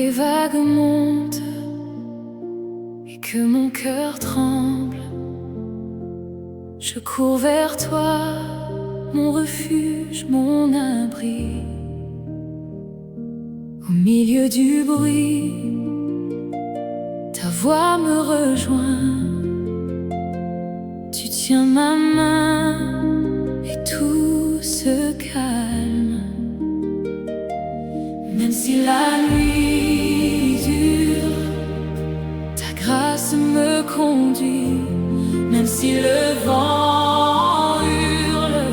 les vagues montent et que mon cœur tremble, je cours vers toi, mon refuge, mon abri. Au milieu du bruit, ta voix me rejoint. Tu tiens ma main et tout se calme. Même si la nuit dure, ta grâce me conduit. Même si le vent hurle,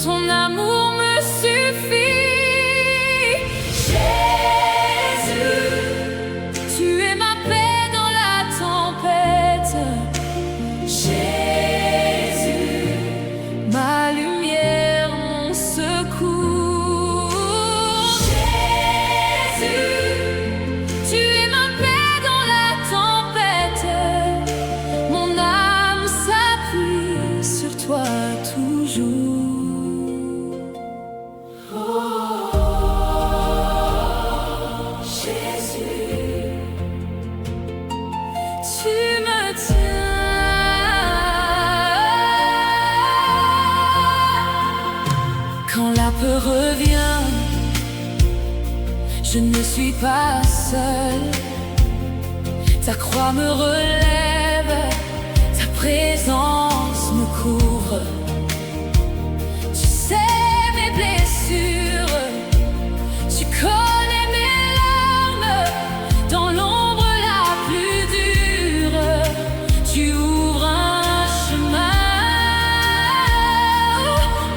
ton amour me suffit. Jésus, tu es ma paix dans la tempête. Jésus, ma lumière, mon secours. Jésus, tu es ma paix dans la tempête. Mon âme s'appuie sur toi toujours. Oh, Jésus, tu me tiens. Quand la peur revient, je ne suis pas seule. Ta croix me relève, ta présence me couvre. Tu sais mes blessures, tu connais mes larmes. Dans l'ombre la plus dure, tu ouvres un chemin.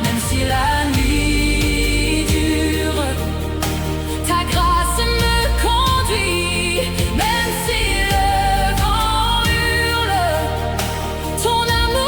Même si la nuit dure, ta grâce me conduit. Même si le vent hurle, ton amour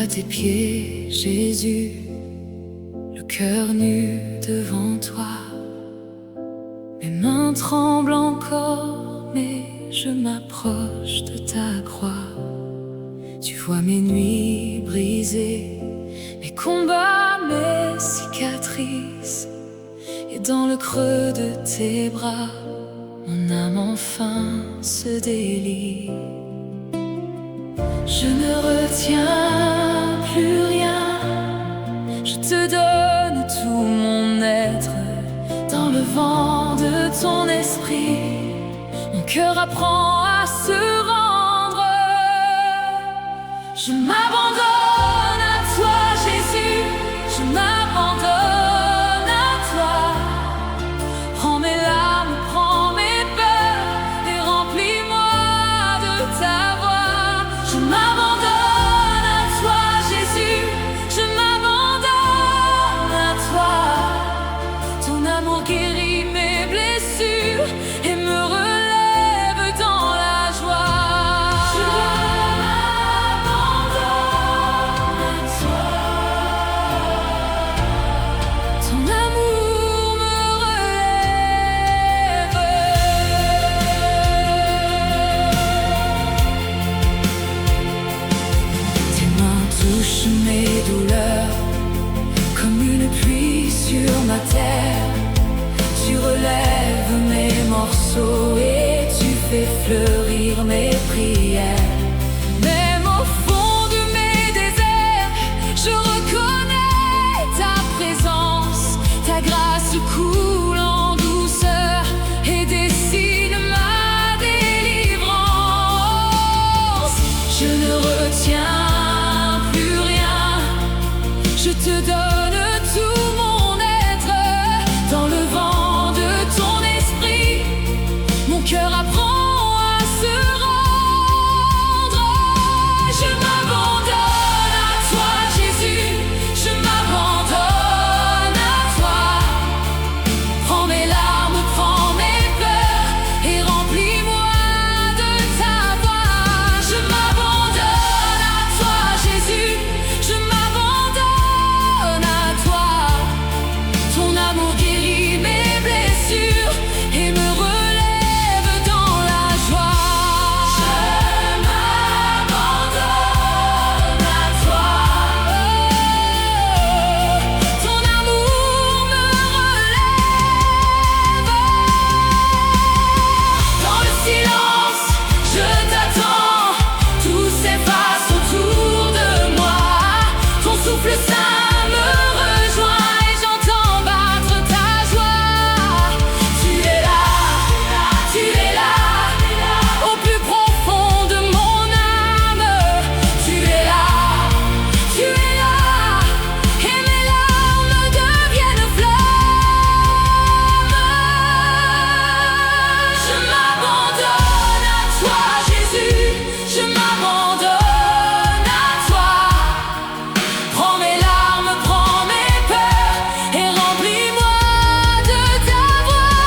à tes pieds, Jésus, le cœur nu devant toi. Mes mains tremblent encore, mais je m'approche de ta croix. Tu vois mes nuits brisées, mes combats, mes cicatrices. Et dans le creux de tes bras, mon âme enfin se délie. Je ne retiens plus rien, je te donne tout mon être. Dans le vent de ton esprit, mon cœur apprend à se rendre. Je m'abandonne à toi, Jésus, je m'abandonne à toi. Prends mes larmes, prends mes peurs et remplis-moi de ta voix. Je m'abandonne à toi, Jésus, je m'abandonne à toi. Ton amour guérit mes blessures et me relève dans la joie. Je m'abandonne à toi. Ton amour me relève. Tes mains touchent mes douleurs comme une pluie sur ma terre. Tu relèves mes morceaux et tu fais fleurir mes prières. Même au fond de mes déserts, je reconnais ta présence. Ta grâce coule en douceur et dessine ma délivrance. Je ne retiens plus rien, je te donne tout mon être. Dans le vent de ton esprit, mon cœur apprend à se rendre. Je m'abandonne à toi, Jésus, je m'abandonne à toi. Prends mes larmes, prends mes peurs et remplis-moi de ta voix. Je m'abandonne à toi, Jésus, je m'abandonne à toi. Ton amour guérit mes blessures et me relève dans la joie. Je m'abandonne à toi. Ton amour me relève. Dans le silence, je t'attends. Tout s'efface autour de moi. Ton souffle saint me rejoint et j'entends battre ta joie. Tu es là, au plus profond de mon âme. Tu es là, et mes larmes deviennent flammes. Je m'abandonne à toi, Jésus, je m'abandonne à toi. Prends mes larmes, prends mes peurs et remplis-moi de ta voix.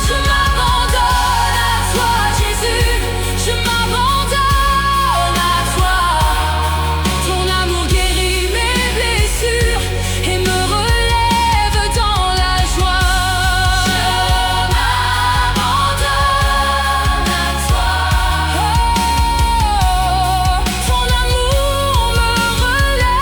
Je m'abandonne à toi, Jésus, je m'abandonne à toi. Ton amour guérit mes blessures et me relève dans la joie. Je m'abandonne à toi. Ton amour me relève.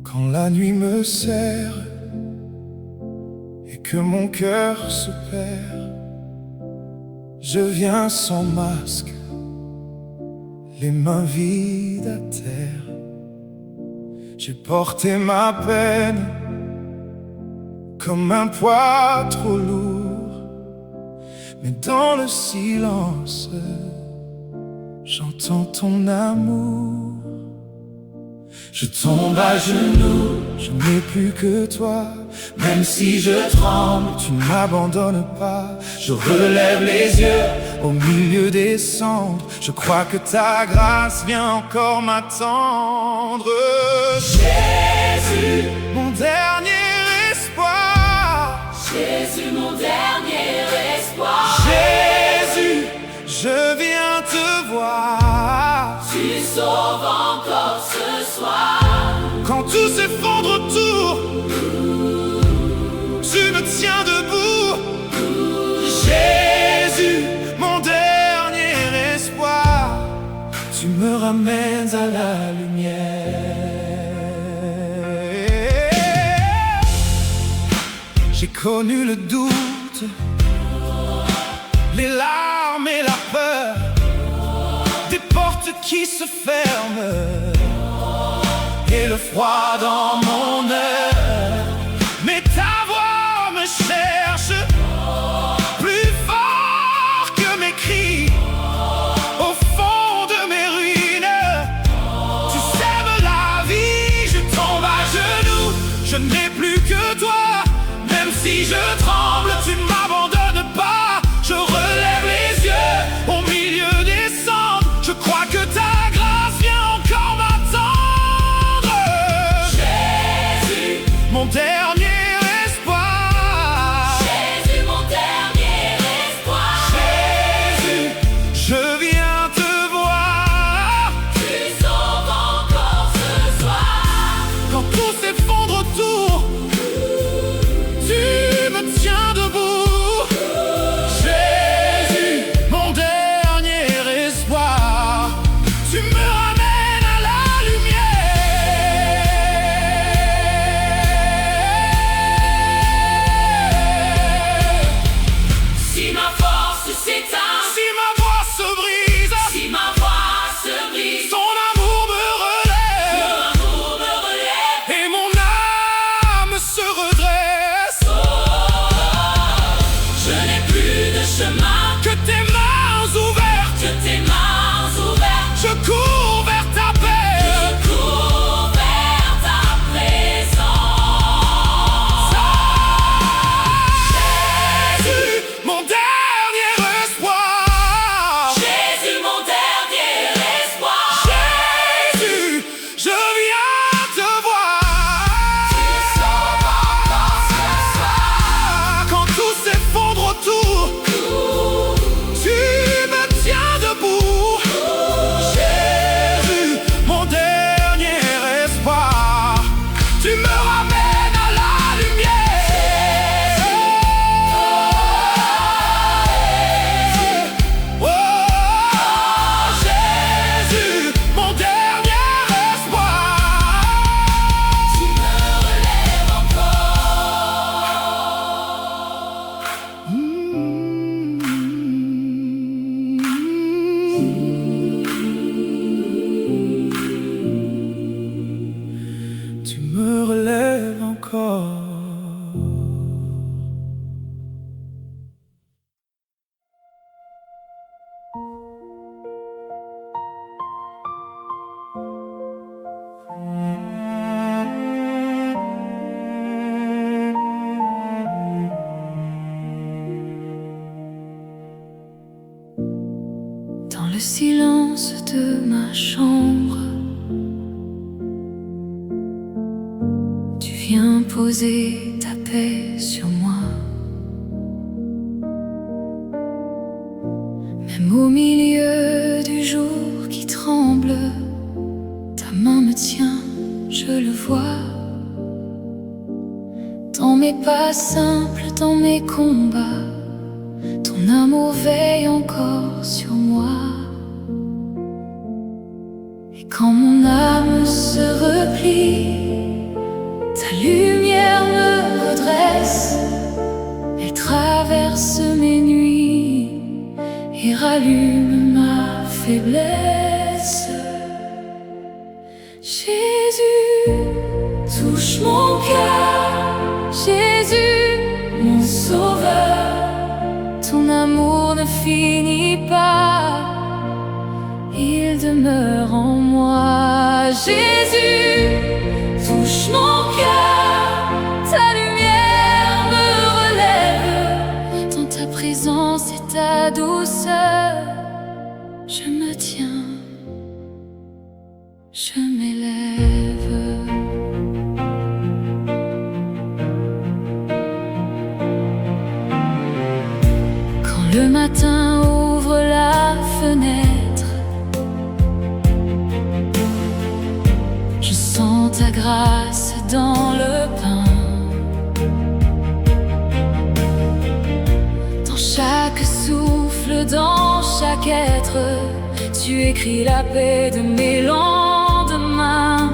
Quand la nuit me serre et que mon cœur se perd, je viens sans masque, les mains vides à terre. J'ai porté ma peine comme un poids trop lourd mais dans le silence, j'entends ton amour. Je tombe à genoux, je n'ai plus que toi. Même si je tremble, tu ne m'abandonnes pas. Je relève les yeux au milieu des cendres. Je crois que ta grâce vient encore m'attendre. Jésus, mon dernier espoir. Jésus, mon dernier espoir. Jésus, je viens te voir. Tu sauves encore ce soir. Quand tout s'effondre autour, tu me tiens debout. Jésus, mon dernier espoir, tu me ramènes à la lumière. J'ai connu le doute, les larmes et la peur, des portes qui se ferment et le froid dans mon œil. Mais ta voix me cherche plus fort que mes cris. Au fond de mes ruines, tu sèmes la vie. Je tombe à genoux, je n'ai plus que toi. Même si je tremble, tu ne m'abandonnes pas. Je relève les yeux au milieu des cendres. Je crois que ta grâce vient encore m'attendre. Jésus, mon dernier espoir. Jésus, mon dernier espoir. Jésus, je viens te voir. Tu sauves encore ce soir. Quand tout s'effondre autour, tu me tiens debout. Jésus, mon dernier espoir, tu me ramènes à la lumière. Si ma force s'éteint, Si ma voix se brise, si ma voix se brise, ton amour me relève ton amour me relève. et mon âme se redresse. Je n'ai plus de chemin Que tes mains ouvertes, que tes mains ouvertes. je cours vers ta paix. Je cours vers ta présence. Jésus, mon dernier espoir. Jésus, mon dernier espoir. Jésus, je viens te voir. Tu sauves encore ce soir. Quand tout s'effondre autour, tu me tiens debout. Jésus, mon dernier espoir, tu me ramènes à la lumière. Oh, Jésus, mon dernier espoir. Tu me relèves encore. Tu me relèves encore. Dans le silence de ma chambre, tu viens poser ta paix sur moi. Même au milieu du jour qui tremble, ta main me tient, je le vois. Dans mes pas simples, dans mes combats, ton amour veille encore sur moi. Et quand mon âme se replie, ta lumière me redresse. Elle traverse mes nuits et rallume ma faiblesse. Jésus, touche mon cœur. Jésus, mon sauveur, ton amour ne finit pas, il demeure en moi. Jésus, touche mon cœur, ta lumière me relève. Dans ta présence et ta douceur, je me tiens, je m'élève. Quand le matin ouvre la fenêtre, je sens ta grâce dans le pain. Dans chaque souffle, dans chaque être, tu écris la paix de mes lendemains.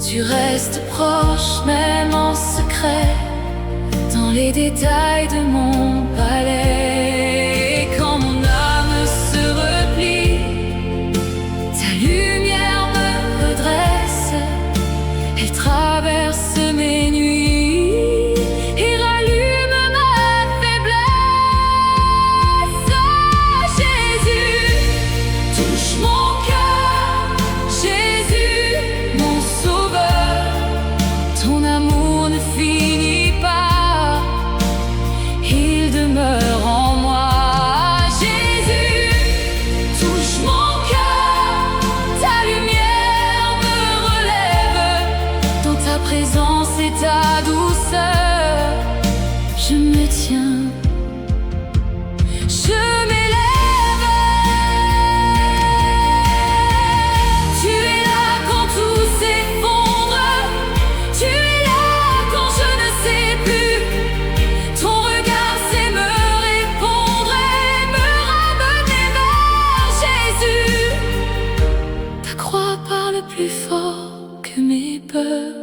Tu restes proche, même en secret, dans les détails de mon palais. Et quand mon âme se replie, ta lumière me redresse. Elle traverse mes nuits et rallume ma faiblesse. Jésus, touche mon cœur. Jésus, mon sauveur. Ton amour ne finit pas, il demeure en moi. Jésus, touche mon cœur. Ta lumière me relève. Dans ta présence et ta douceur, je me tiens, je m'élève. Tu es là quand tout s'effondre. Tu es là quand je ne sais plus. Ton regard sait me répondre et me ramener vers Jésus. Ta croix parle plus fort que mes peurs.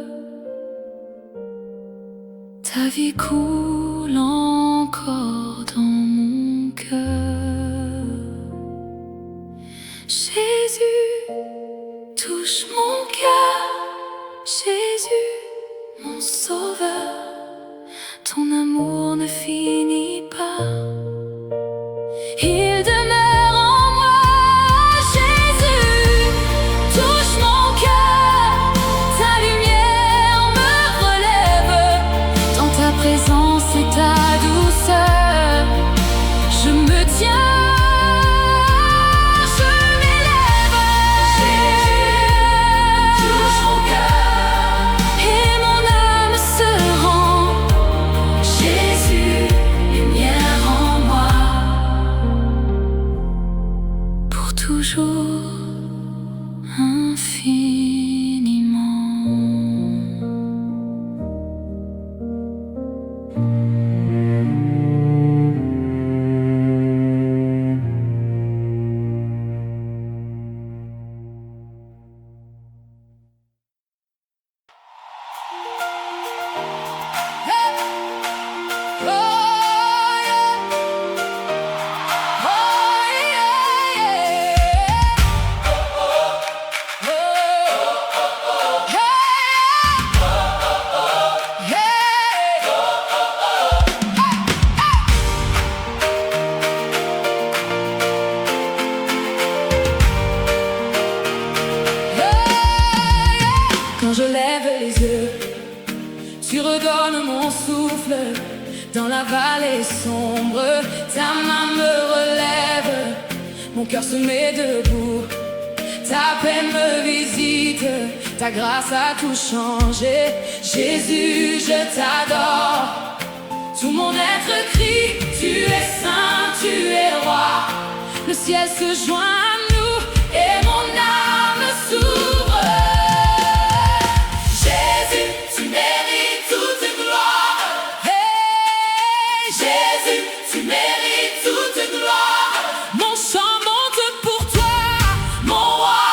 Ta vie coule encore dans mon cœur. Jésus, touche mon cœur. Jésus, mon sauveur. Ton amour ne finit pas, il demeure en moi. Jésus, touche mon cœur. Ta lumière me relève. Dans ta présence et ta douceur, je me tiens, je m'élève. Jésus, touche mon cœur et mon âme se rend. Jésus, lumière en moi, pour toujours, infiniment. Quand je lève les yeux, tu redonnes mon souffle. Dans la vallée sombre, ta main me relève. Mon cœur se met debout, ta paix me visite. Ta grâce a tout changé. Jésus, je t'adore. Tout mon être crie, tu es saint, tu es roi. Le ciel se joint à nous et mon âme s'ouvre. Jésus, tu mérites toute gloire. Hey, Jésus, tu mérites toute gloire. Mon chant monte pour toi, mon roi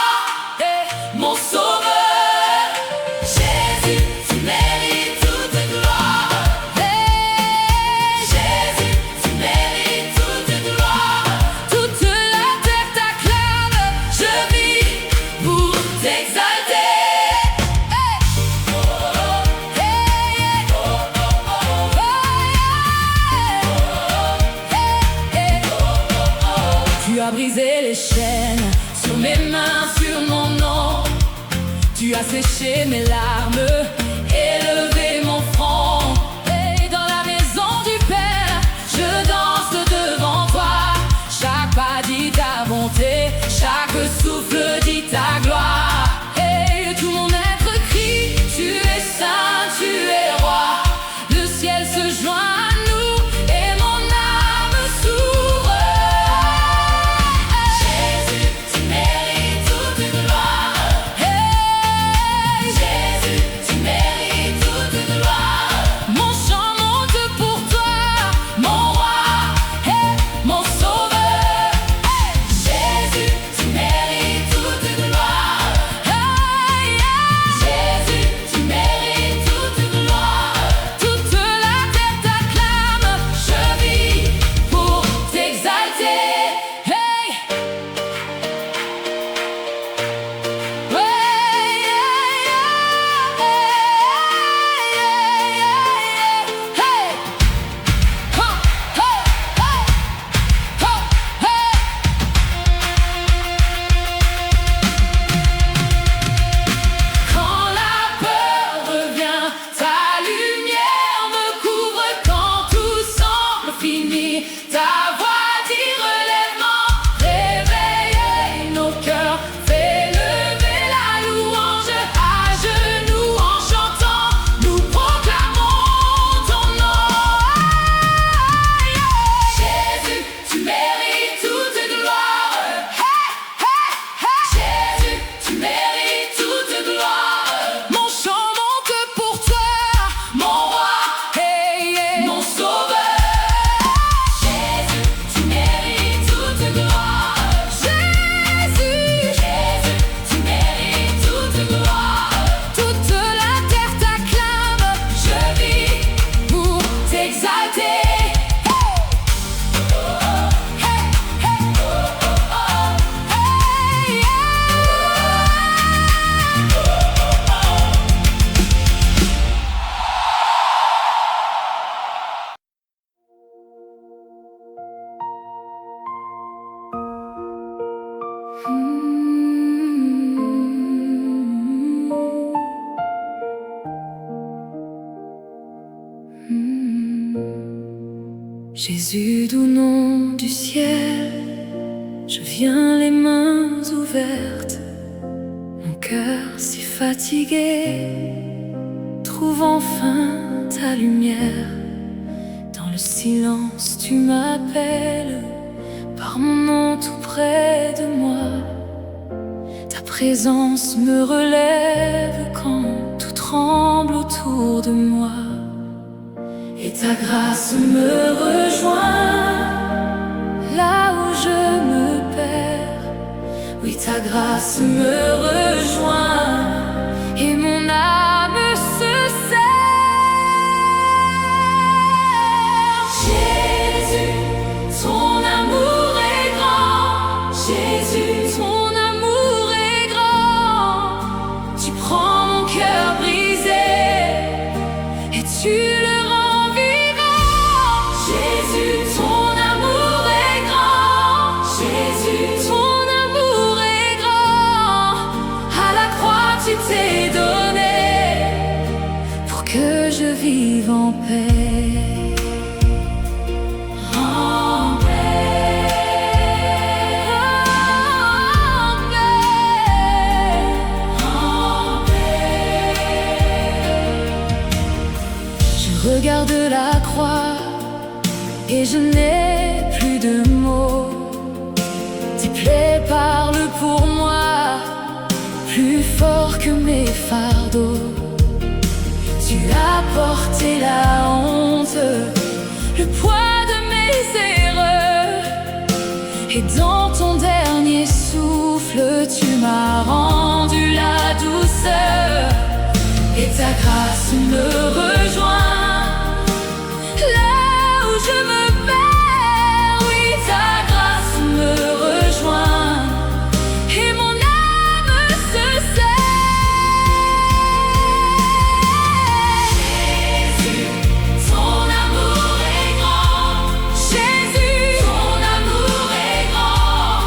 et mon sauveur. Jésus, tu mérites toute gloire. Hey, Jésus, tu mérites toute gloire. Toute la terre t'acclame. as brisé les chaînes sur mes mains, sur mon nom. Tu as séché mes larmes, élevé mon front. Et dans la maison du Père, je danse devant toi. Chaque pas dit ta bonté, chaque souffle dit ta gloire. Et tout mon être crie, tu es saint, tu es roi. Le ciel se joint à nous et mon âme s'ouvre. Jésus, tu mérites toute gloire. Hey, Jésus, tu mérites toute gloire. Mon chant monte pour toi, mon roi et mon sauveur. Hey, Jésus, tu mérites toute gloire. Hey, yeah. Jésus, tu mérites toute gloire. Toute la terre t'acclame, je vis pour t'exalter. Hey, ouais, hey, ho, ho, hey, ho, hey. Quand la peur revient, ta lumière me couvre. Quand tout semble fini, ta voix dit relèvement. Réveille nos cœurs, fais lever la louange. À genoux en chantant, nous proclamons ton nom. Jésus, tu mérites toute gloire. Hey, hey, hey. Jésus, tu mérites toute gloire. Mon chant monte pour toi, mon roi et mon sauveur. Jésus, tu mérites toute gloire. Jésus, tu mérites toute gloire. Toute la terre t'acclame, je vis pour t'exalter. Hey, hey, hey, Jésus, doux nom du ciel, je viens les mains ouvertes, mon cœur si fatigué, trouve enfin ta lumière. Dans le silence tu m'appelles, par mon nom tout près de moi. Ta présence me relève quand tout tremble autour de moi. Et ta grâce me rejoint là où je me perds. Oui, ta grâce me rejoint et mon âme se serre. Jésus, ton amour est grand. Jésus, ton amour est grand. Tu prends mon cœur brisé et tu le rends vivant. Jésus, ton amour est grand. Jésus, ton amour est grand. À la croix tu t'es donné pour que je vive en paix. En paix. En paix. En paix. Je regarde la croix et je n'ai plus de mots. Tes plaies parlent pour moi, plus fort que mes fardeaux. Tu as porté la honte, le poids de mes erreurs. Et dans ton dernier souffle, tu m'as rendu la douceur. Et ta grâce me rejoint là où je me perds. Oui, ta grâce me rejoint et mon âme se serre. Jésus, ton amour est grand. Jésus, ton amour est grand.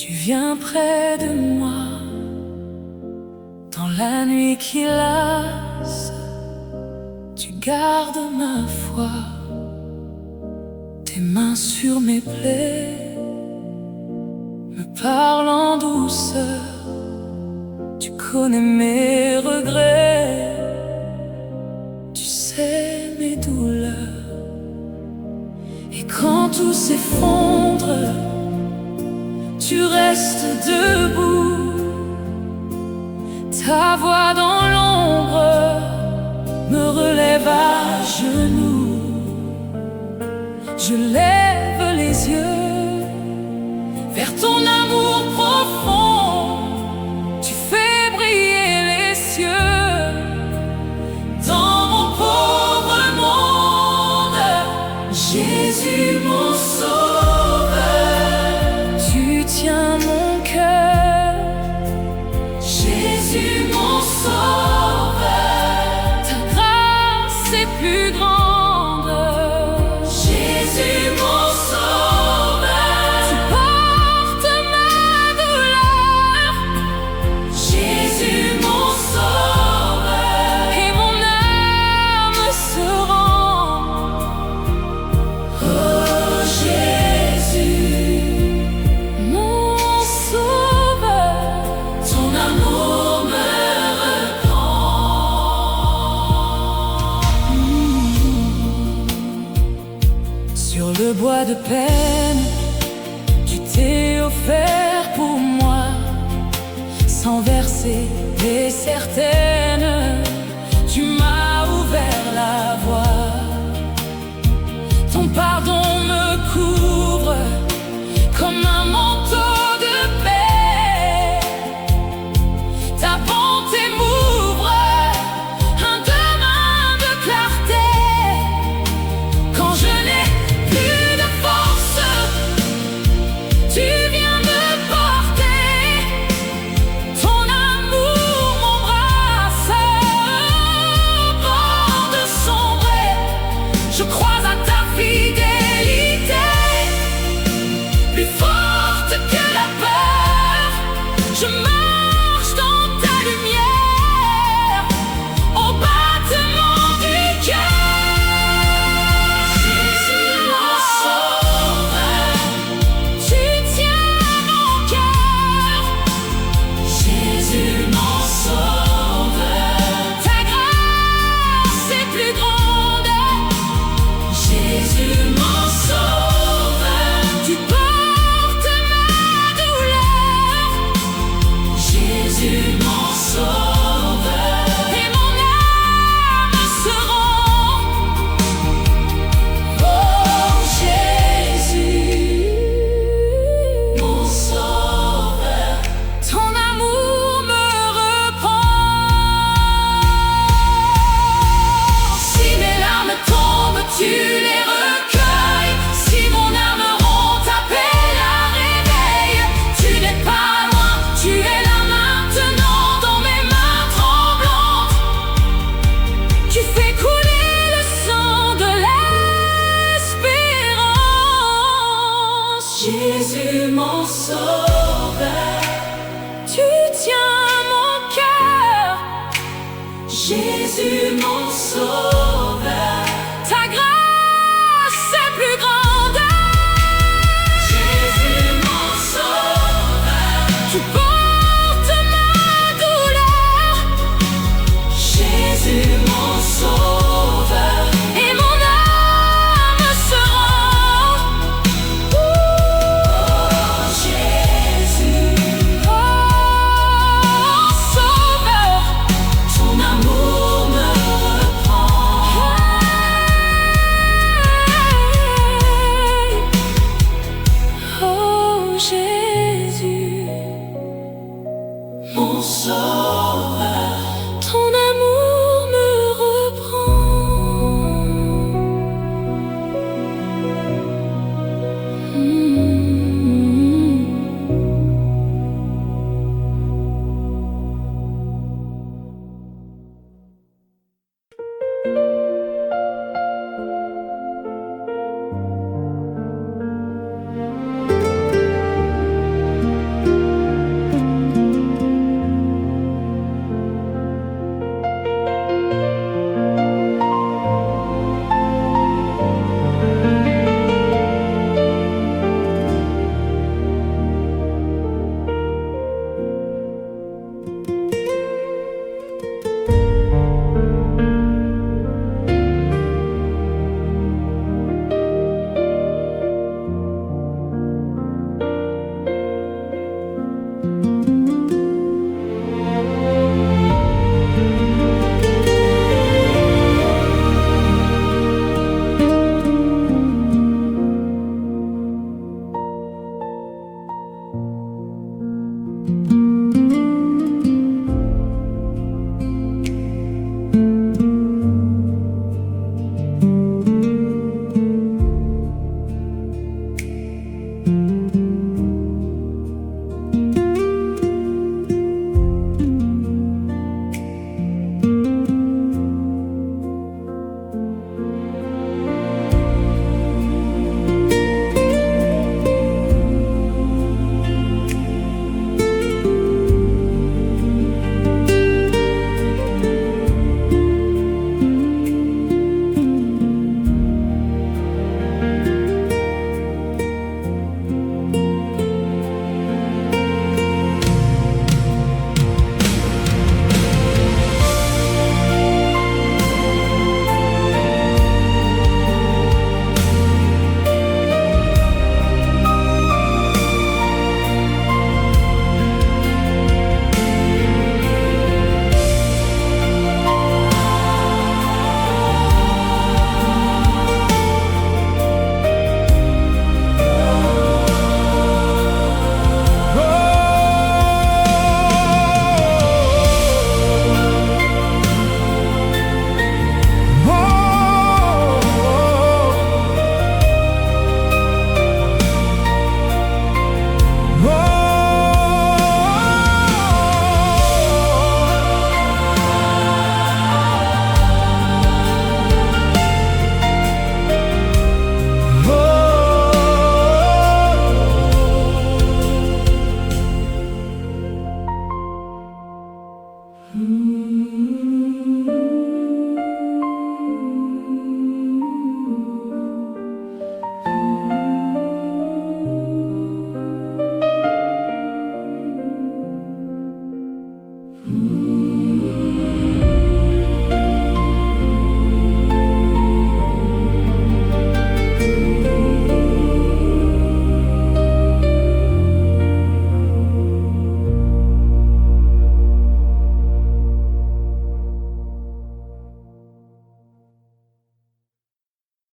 Tu viens près de moi dans la nuit qui lasse. Tu gardes ma foi, tes mains sur mes plaies, me parlent en douceur. Tu connais mes regrets, tu sais mes douleurs. Et quand tout s'effondre, tu restes debout. Ta voix dans l'ombre me relève à genoux. Je lève les yeux vers ton amour profond. Tu fais briller les cieux dans mon pauvre monde. Jésus mon sauveur, tu tiens mon cœur. Jésus mon sauveur, ta grâce est plus grande. Jésus mon sauveur, tu portes ma douleur. Jésus mon sauveur, et mon âme se rend. Oh Jésus mon sauveur, ton amour me reprend. Sur le bois de peine, tu t'es offert pour moi, sans verser des certaines. Tu m'as ouvert la voie. Ton pardon me couvre comme un manteau de paix. Ta bonté m'ouvre un demain de clarté. Quand je n'ai plus de force, tu viens me porter. Ton amour m'embrasse au bord de sombrer. Je crois à ta fidélité, plus forte que la peur. Je marche dans ta lumière, au battement du cœur. Jésus mon sauveur, tu tiens mon cœur. Jésus mon sauveur, ta grâce est plus grande. Jésus mon sauveur, tu portes ma douleur. Jésus mon sauveur, et mon âme se rend. Oh Jésus mon sauveur, ton amour me reprend. Si mes larmes tombent, tu les recueilles. Si mon âme rompt, appelle à réveil. Tu n'es pas loin, tu es là maintenant dans mes mains tremblantes. Tu fais couler le sang de l'espérance. Jésus mon sauveur, tu tiens mon cœur. Jésus mon sauveur.